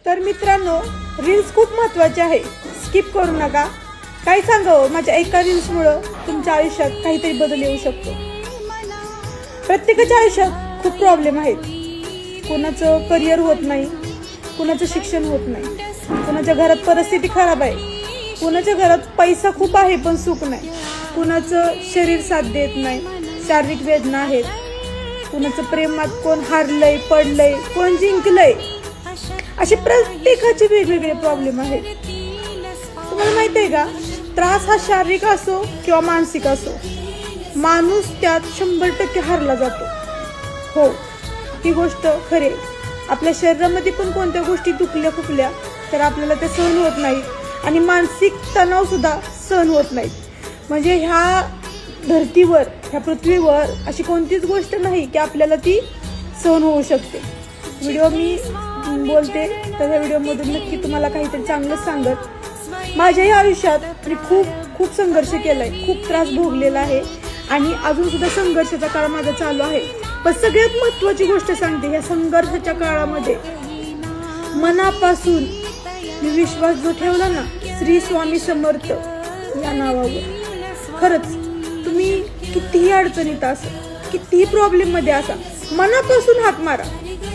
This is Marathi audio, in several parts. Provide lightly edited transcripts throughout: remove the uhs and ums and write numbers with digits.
तर मित्रांनो, रील्स खूप महत्त्वाचे आहे, स्किप करू नका। काय सांगावं, माझ्या एका रील्समुळे तुमच्या आयुष्यात काहीतरी बदल येऊ शकतो। प्रत्येकाच्या आयुष्यात खूप प्रॉब्लेम आहेत। कोणाचं करिअर होत नाही, कोणाचं शिक्षण होत नाही, कोणाच्या घरात परिस्थिती खराब आहे, कोणाच्या घरात पैसा खूप आहे पण सुख नाही, कोणाचं शरीर साथ देत नाही, शारीरिक वेदना आहेत, कोणाचं प्रेमात कोण हारलंय, पडलंय, कोण जिंकलंय, असे प्रत्येकाचे वेगवेगळे प्रॉब्लेम आहेत। तुम्हाला माहिती आहे का, त्रास हा शारीरिक असो किंवा मानसिक असो, माणूस त्यात 100% हारला जातो। हो, ही गोष्ट खरी। आपल्या शरीरामध्ये पण कोणत्या गोष्टी दुखल्या खुपल्या तर आपल्याला ते सहन होत नाही आणि मानसिक तणाव सुद्धा सहन होत नाही। म्हणजे ह्या धर्तीवर, ह्या पृथ्वीवर अशी कोणतीच गोष्ट नाही की आपल्याला ती सहन होऊ शकते। व्हिडिओ मी बोलते तर ह्या व्हिडिओमधून नक्की तुम्हाला काहीतरी चांगलं सांगत। माझ्याही आयुष्यात मी खूप संघर्ष केलाय, खूप त्रास भोगलेला आहे आणि अजून सुद्धा संघर्षाचा काळ माझा चालू आहे। पण सगळ्यात महत्त्वाची गोष्ट सांगते, ह्या संघर्षाच्या काळामध्ये मनापासून मी विश्वास जो ठेवला ना श्री स्वामी समर्थ या नावावर, खरंच तुम्ही कितीही अडचणीत असा, कितीही प्रॉब्लेम मध्ये असा, मनापासून हाक मारा,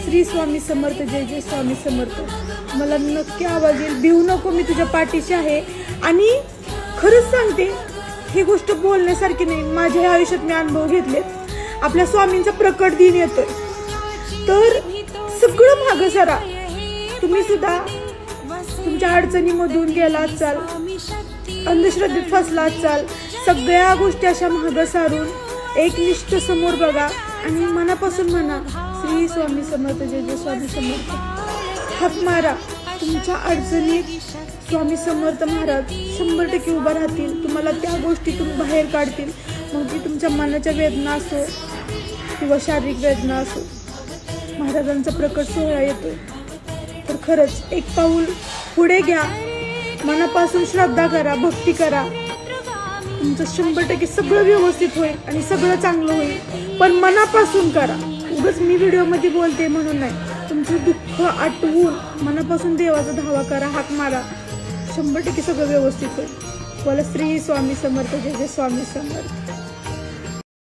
श्री स्वामी समर्थ, जय जय स्वामी समर्थ। मला नक्की आवाज येईल, भिवू नको, मी तुझ्या पाठीशी आहे। आणि खरंच सांगते, ही गोष्ट बोलण्यासारखी नाही, माझ्या आयुष्यात मी अनुभव घेतलेत। आपल्या स्वामींचा प्रकट दिन येतोय तर सगळं मागं सरा। तुम्ही सुद्धा तुमच्या अडचणीमधून गेला असाल, अंधश्रद्धेत फसला असाल, सगळ्या गोष्टी अशा मागं सारून एकनिष्ठ समोर बघा आणि मनापासून म्हणा, श्री स्वामी समर्थ, जय जय स्वामी समर्थ, हाक मारा। तुमच्या अडचणीत स्वामी समर्थ महाराज 100% उभा राहतील, तुम्हाला त्या गोष्टीतून बाहेर काढतील। मग ती तुमच्या मनाच्या वेदना असो किंवा शारीरिक वेदना असो, महाराजांचा प्रकट सोहळा येतोय तर खरंच एक पाऊल पुढे घ्या, मनापासून श्रद्धा करा, भक्ती करा, तुमचं 100% सगळं व्यवस्थित होईल आणि सगळं चांगलं होईल। पण मनापासून करा, उगाच मी व्हिडिओमध्ये बोलते म्हणून नाही। तुमचं दुःख आटवून मनापासून देवाचा धावा करा, हाक मारा, 100% सगळं व्यवस्थित होईल। बोला श्री स्वामी समर्थ, जय जय स्वामी समर्थ।